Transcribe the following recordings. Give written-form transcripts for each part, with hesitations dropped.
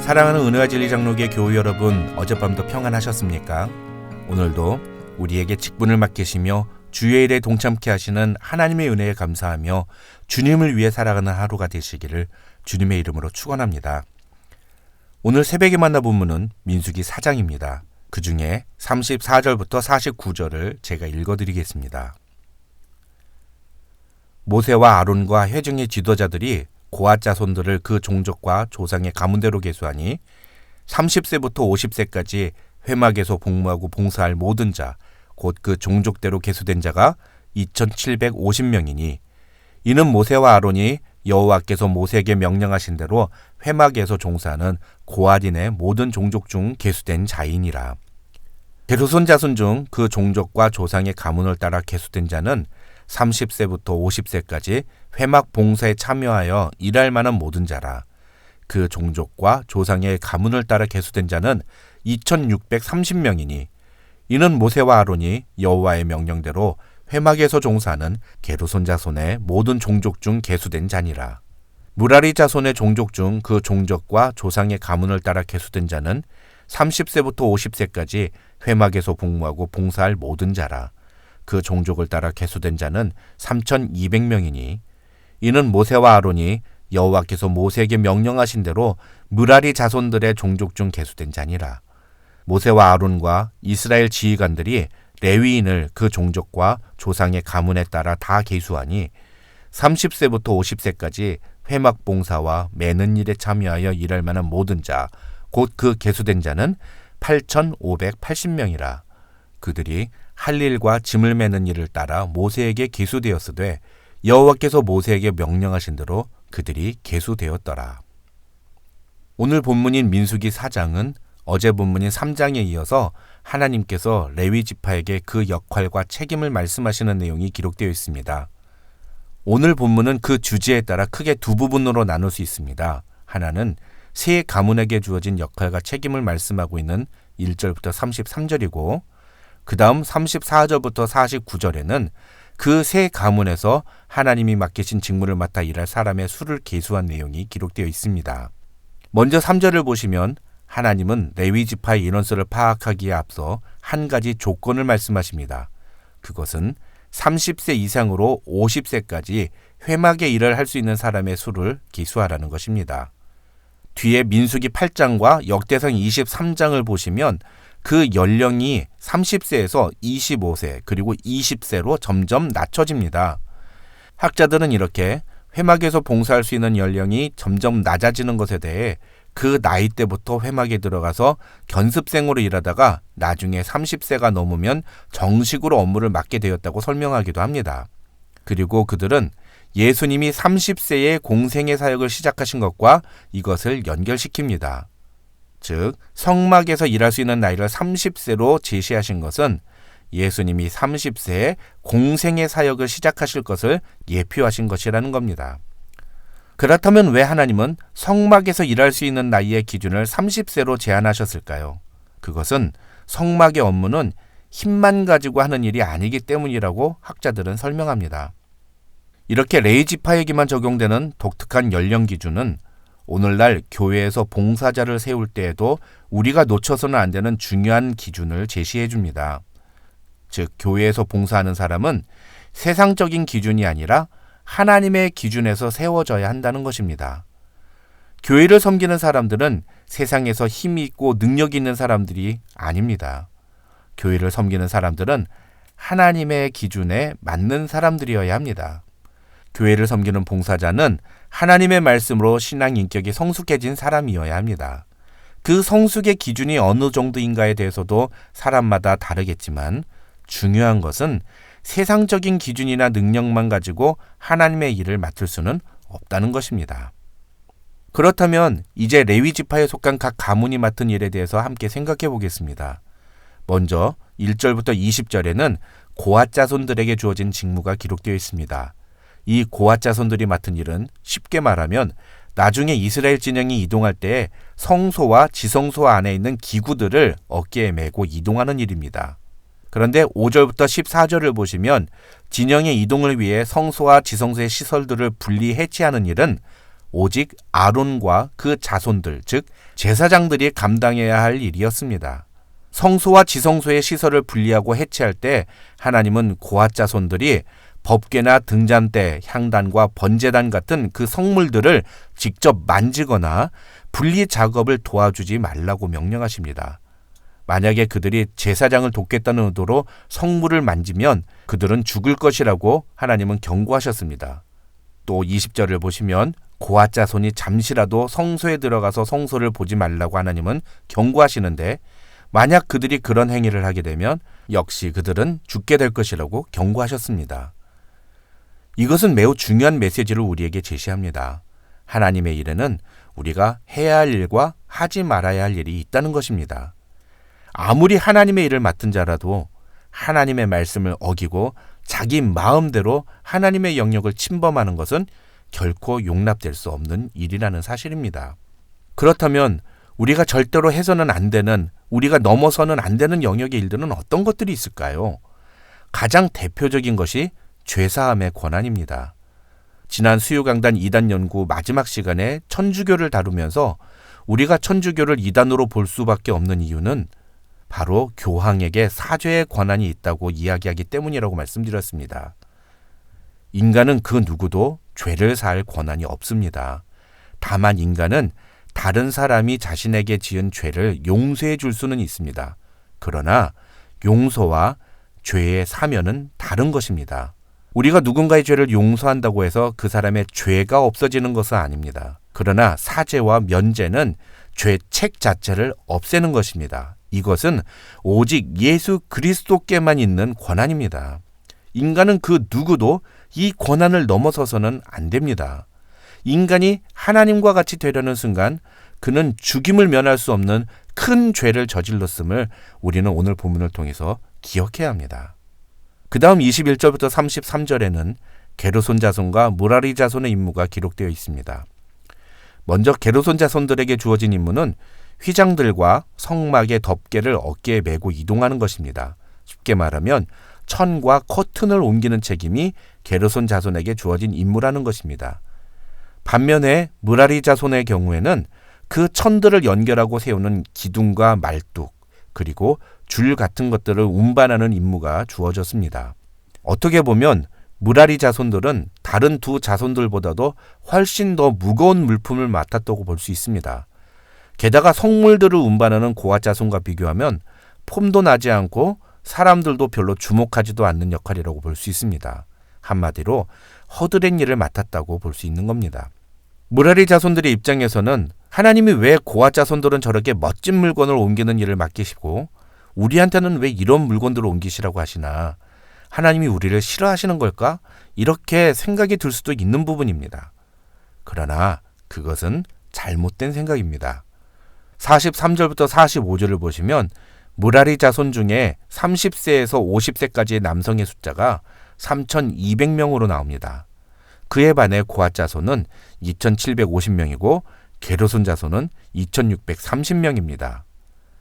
사랑하는 은혜와 진리 장로교회 교우 여러분, 어젯밤도 평안하셨습니까? 오늘도 우리에게 직분을 맡기시며 주의 일에 동참케 하시는 하나님의 은혜에 감사하며 주님을 위해 살아가는 하루가 되시기를 주님의 이름으로 축원합니다. 오늘 새벽에 만나 본문은 민수기 4장입니다. 그 중에 34절부터 49절을 제가 읽어드리겠습니다. 모세와 아론과 회중의 지도자들이 고앗 자손들을 그 종족과 조상의 가문대로 계수하니 30세부터 50세까지 회막에서 복무하고 봉사할 모든 자, 곧 그 종족대로 계수된 자가 2750명이니 이는 모세와 아론이 여호와께서 모세에게 명령하신 대로 회막에서 종사하는 고앗인의 모든 종족 중 계수된 자이니라. 게르손 자손 중 그 종족과 조상의 가문을 따라 계수된 자는 30세부터 50세까지 회막 봉사에 참여하여 일할 만한 모든 자라. 그 종족과 조상의 가문을 따라 계수된 자는 2630명이니 이는 모세와 아론이 여호와의 명령대로 회막에서 종사하는 게르손 자손의 모든 종족 중 계수된 자니라. 무라리 자손의 종족 중 그 종족과 조상의 가문을 따라 계수된 자는 30세부터 50세까지 회막에서 복무하고 봉사할 모든 자라. 그 종족을 따라 계수된 자는 3200명이니 이는 모세와 아론이 여호와께서 모세에게 명령하신 대로 무라리 자손들의 종족 중 계수된 자니라. 모세와 아론과 이스라엘 지휘관들이 레위인을 그 종족과 조상의 가문에 따라 다 계수하니 30세부터 50세까지 회막 봉사와 매는 일에 참여하여 일할 만한 모든 자, 곧 그 계수된 자는 8580명이라. 그들이 할 일과 짐을 매는 일을 따라 모세에게 계수되었으되 여호와께서 모세에게 명령하신 대로 그들이 계수되었더라. 오늘 본문인 민수기 4장은 어제 본문인 3장에 이어서 하나님께서 레위 지파에게 그 역할과 책임을 말씀하시는 내용이 기록되어 있습니다. 오늘 본문은 그 주제에 따라 크게 두 부분으로 나눌 수 있습니다. 하나는 세 가문에게 주어진 역할과 책임을 말씀하고 있는 1절부터 33절이고 그 다음 34절부터 49절에는 그 세 가문에서 하나님이 맡기신 직무를 맡아 일할 사람의 수를 계수한 내용이 기록되어 있습니다. 먼저 3절을 보시면 하나님은 레위 지파의 인원수를 파악하기에 앞서 한 가지 조건을 말씀하십니다. 그것은 30세 이상으로 50세까지 회막의 일을 할 수 있는 사람의 수를 계수하라는 것입니다. 뒤에 민수기 8장과 역대상 23장을 보시면 그 연령이 30세에서 25세 그리고 20세로 점점 낮춰집니다. 학자들은 이렇게 회막에서 봉사할 수 있는 연령이 점점 낮아지는 것에 대해 그 나이 때부터 회막에 들어가서 견습생으로 일하다가 나중에 30세가 넘으면 정식으로 업무를 맡게 되었다고 설명하기도 합니다. 그리고 그들은 예수님이 30세에 공생의 사역을 시작하신 것과 이것을 연결시킵니다. 즉, 성막에서 일할 수 있는 나이를 30세로 제시하신 것은 예수님이 30세에 공생의 사역을 시작하실 것을 예표하신 것이라는 겁니다. 그렇다면 왜 하나님은 성막에서 일할 수 있는 나이의 기준을 30세로 제한하셨을까요? 그것은 성막의 업무는 힘만 가지고 하는 일이 아니기 때문이라고 학자들은 설명합니다. 이렇게 레위 지파에게만 적용되는 독특한 연령 기준은 오늘날 교회에서 봉사자를 세울 때에도 우리가 놓쳐서는 안 되는 중요한 기준을 제시해 줍니다. 즉, 교회에서 봉사하는 사람은 세상적인 기준이 아니라 하나님의 기준에서 세워져야 한다는 것입니다. 교회를 섬기는 사람들은 세상에서 힘이 있고 능력이 있는 사람들이 아닙니다. 교회를 섬기는 사람들은 하나님의 기준에 맞는 사람들이어야 합니다. 교회를 섬기는 봉사자는 하나님의 말씀으로 신앙 인격이 성숙해진 사람이어야 합니다. 그 성숙의 기준이 어느 정도인가에 대해서도 사람마다 다르겠지만 중요한 것은 세상적인 기준이나 능력만 가지고 하나님의 일을 맡을 수는 없다는 것입니다. 그렇다면 이제 레위 지파에 속한 각 가문이 맡은 일에 대해서 함께 생각해 보겠습니다. 먼저 1절부터 20절에는 고앗 자손들에게 주어진 직무가 기록되어 있습니다. 이 고앗 자손들이 맡은 일은 쉽게 말하면 나중에 이스라엘 진영이 이동할 때 성소와 지성소 안에 있는 기구들을 어깨에 메고 이동하는 일입니다. 그런데 5절부터 14절을 보시면 진영의 이동을 위해 성소와 지성소의 시설들을 분리 해체하는 일은 오직 아론과 그 자손들, 즉 제사장들이 감당해야 할 일이었습니다. 성소와 지성소의 시설을 분리하고 해체할 때 하나님은 고앗 자손들이 법궤나 등잔대, 향단과 번제단 같은 그 성물들을 직접 만지거나 분리 작업을 도와주지 말라고 명령하십니다. 만약에 그들이 제사장을 돕겠다는 의도로 성물을 만지면 그들은 죽을 것이라고 하나님은 경고하셨습니다. 또 20절을 보시면 고앗 자손이 잠시라도 성소에 들어가서 성소를 보지 말라고 하나님은 경고하시는데, 만약 그들이 그런 행위를 하게 되면 역시 그들은 죽게 될 것이라고 경고하셨습니다. 이것은 매우 중요한 메시지를 우리에게 제시합니다. 하나님의 일에는 우리가 해야 할 일과 하지 말아야 할 일이 있다는 것입니다. 아무리 하나님의 일을 맡은 자라도 하나님의 말씀을 어기고 자기 마음대로 하나님의 영역을 침범하는 것은 결코 용납될 수 없는 일이라는 사실입니다. 그렇다면 우리가 절대로 해서는 안 되는, 우리가 넘어서는 안 되는 영역의 일들은 어떤 것들이 있을까요? 가장 대표적인 것이 죄사함의 권한입니다. 지난 수요강단 2단 연구 마지막 시간에 천주교를 다루면서 우리가 천주교를 2단으로 볼 수밖에 없는 이유는 바로 교황에게 사죄의 권한이 있다고 이야기하기 때문이라고 말씀드렸습니다. 인간은 그 누구도 죄를 사할 권한이 없습니다. 다만 인간은 다른 사람이 자신에게 지은 죄를 용서해 줄 수는 있습니다. 그러나 용서와 죄의 사면은 다른 것입니다. 우리가 누군가의 죄를 용서한다고 해서 그 사람의 죄가 없어지는 것은 아닙니다. 그러나 사죄와 면죄는 죄책 자체를 없애는 것입니다. 이것은 오직 예수 그리스도께만 있는 권한입니다. 인간은 그 누구도 이 권한을 넘어서서는 안 됩니다. 인간이 하나님과 같이 되려는 순간 그는 죽임을 면할 수 없는 큰 죄를 저질렀음을 우리는 오늘 본문을 통해서 기억해야 합니다. 그 다음 21절부터 33절에는 게르손 자손과 무라리 자손의 임무가 기록되어 있습니다. 먼저 게르손 자손들에게 주어진 임무는 휘장들과 성막의 덮개를 어깨에 메고 이동하는 것입니다. 쉽게 말하면 천과 커튼을 옮기는 책임이 게르손 자손에게 주어진 임무라는 것입니다. 반면에 무라리 자손의 경우에는 그 천들을 연결하고 세우는 기둥과 말뚝, 그리고 줄 같은 것들을 운반하는 임무가 주어졌습니다. 어떻게 보면 무라리 자손들은 다른 두 자손들보다도 훨씬 더 무거운 물품을 맡았다고 볼 수 있습니다. 게다가 성물들을 운반하는 고앗 자손과 비교하면 폼도 나지 않고 사람들도 별로 주목하지도 않는 역할이라고 볼 수 있습니다. 한마디로 허드렛 일을 맡았다고 볼 수 있는 겁니다. 무라리 자손들의 입장에서는 하나님이 왜 고앗 자손들은 저렇게 멋진 물건을 옮기는 일을 맡기시고 우리한테는 왜 이런 물건들을 옮기시라고 하시나, 하나님이 우리를 싫어하시는 걸까? 이렇게 생각이 들 수도 있는 부분입니다. 그러나 그것은 잘못된 생각입니다. 43절부터 45절을 보시면 무라리 자손 중에 30세에서 50세까지의 남성의 숫자가 3,200명으로 나옵니다. 그에 반해 고앗 자손은 2,750명이고 게르손 자손은 2,630명입니다.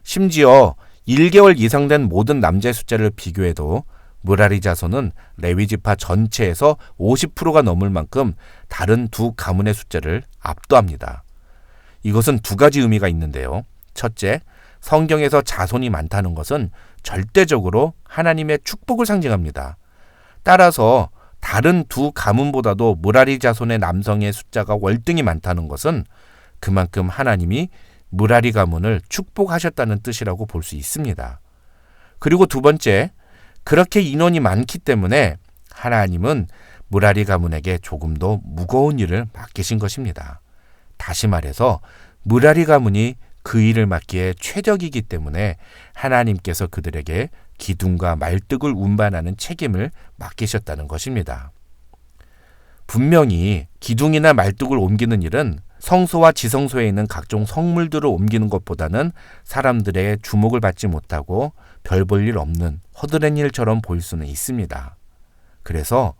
심지어 1개월 이상 된 모든 남자의 숫자를 비교해도 무라리 자손은 레위 지파 전체에서 50%가 넘을 만큼 다른 두 가문의 숫자를 압도합니다. 이것은 두 가지 의미가 있는데요. 첫째, 성경에서 자손이 많다는 것은 절대적으로 하나님의 축복을 상징합니다. 따라서 다른 두 가문보다도 무라리 자손의 남성의 숫자가 월등히 많다는 것은 그만큼 하나님이 무라리 가문을 축복하셨다는 뜻이라고 볼 수 있습니다. 그리고 두 번째, 그렇게 인원이 많기 때문에 하나님은 무라리 가문에게 조금 더 무거운 일을 맡기신 것입니다. 다시 말해서 무라리 가문이 그 일을 맡기에 최적이기 때문에 하나님께서 그들에게 기둥과 말뚝을 운반하는 책임을 맡기셨다는 것입니다. 분명히 기둥이나 말뚝을 옮기는 일은 성소와 지성소에 있는 각종 성물들을 옮기는 것보다는 사람들의 주목을 받지 못하고 별 볼 일 없는 허드렛 일처럼 보일 수는 있습니다. 그래서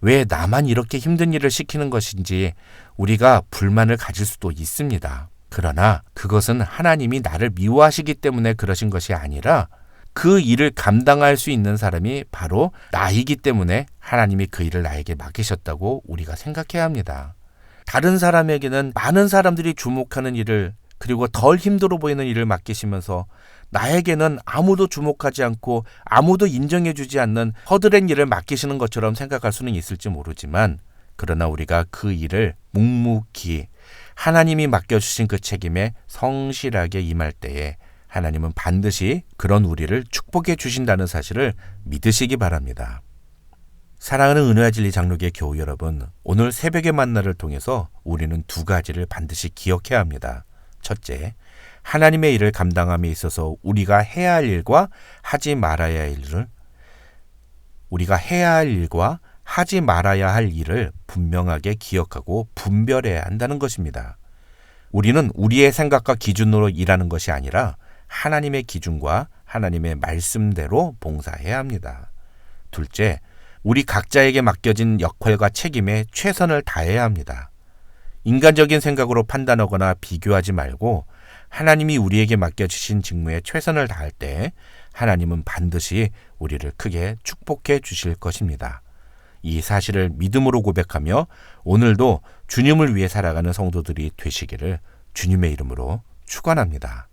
왜 나만 이렇게 힘든 일을 시키는 것인지 우리가 불만을 가질 수도 있습니다. 그러나 그것은 하나님이 나를 미워하시기 때문에 그러신 것이 아니라 그 일을 감당할 수 있는 사람이 바로 나이기 때문에 하나님이 그 일을 나에게 맡기셨다고 우리가 생각해야 합니다. 다른 사람에게는 많은 사람들이 주목하는 일을, 그리고 덜 힘들어 보이는 일을 맡기시면서 나에게는 아무도 주목하지 않고 아무도 인정해주지 않는 허드렛 일을 맡기시는 것처럼 생각할 수는 있을지 모르지만, 그러나 우리가 그 일을 묵묵히 하나님이 맡겨주신 그 책임에 성실하게 임할 때에 하나님은 반드시 그런 우리를 축복해 주신다는 사실을 믿으시기 바랍니다. 사랑하는 은혜와 진리 장로교회 교우 여러분, 오늘 새벽의 만나를 통해서 우리는 두 가지를 반드시 기억해야 합니다. 첫째, 하나님의 일을 감당함에 있어서 우리가 해야 할 일과 하지 말아야 할 일을 분명하게 기억하고 분별해야 한다는 것입니다. 우리는 우리의 생각과 기준으로 일하는 것이 아니라 하나님의 기준과 하나님의 말씀대로 봉사해야 합니다. 둘째, 우리 각자에게 맡겨진 역할과 책임에 최선을 다해야 합니다. 인간적인 생각으로 판단하거나 비교하지 말고 하나님이 우리에게 맡겨주신 직무에 최선을 다할 때 하나님은 반드시 우리를 크게 축복해 주실 것입니다. 이 사실을 믿음으로 고백하며 오늘도 주님을 위해 살아가는 성도들이 되시기를 주님의 이름으로 축원합니다.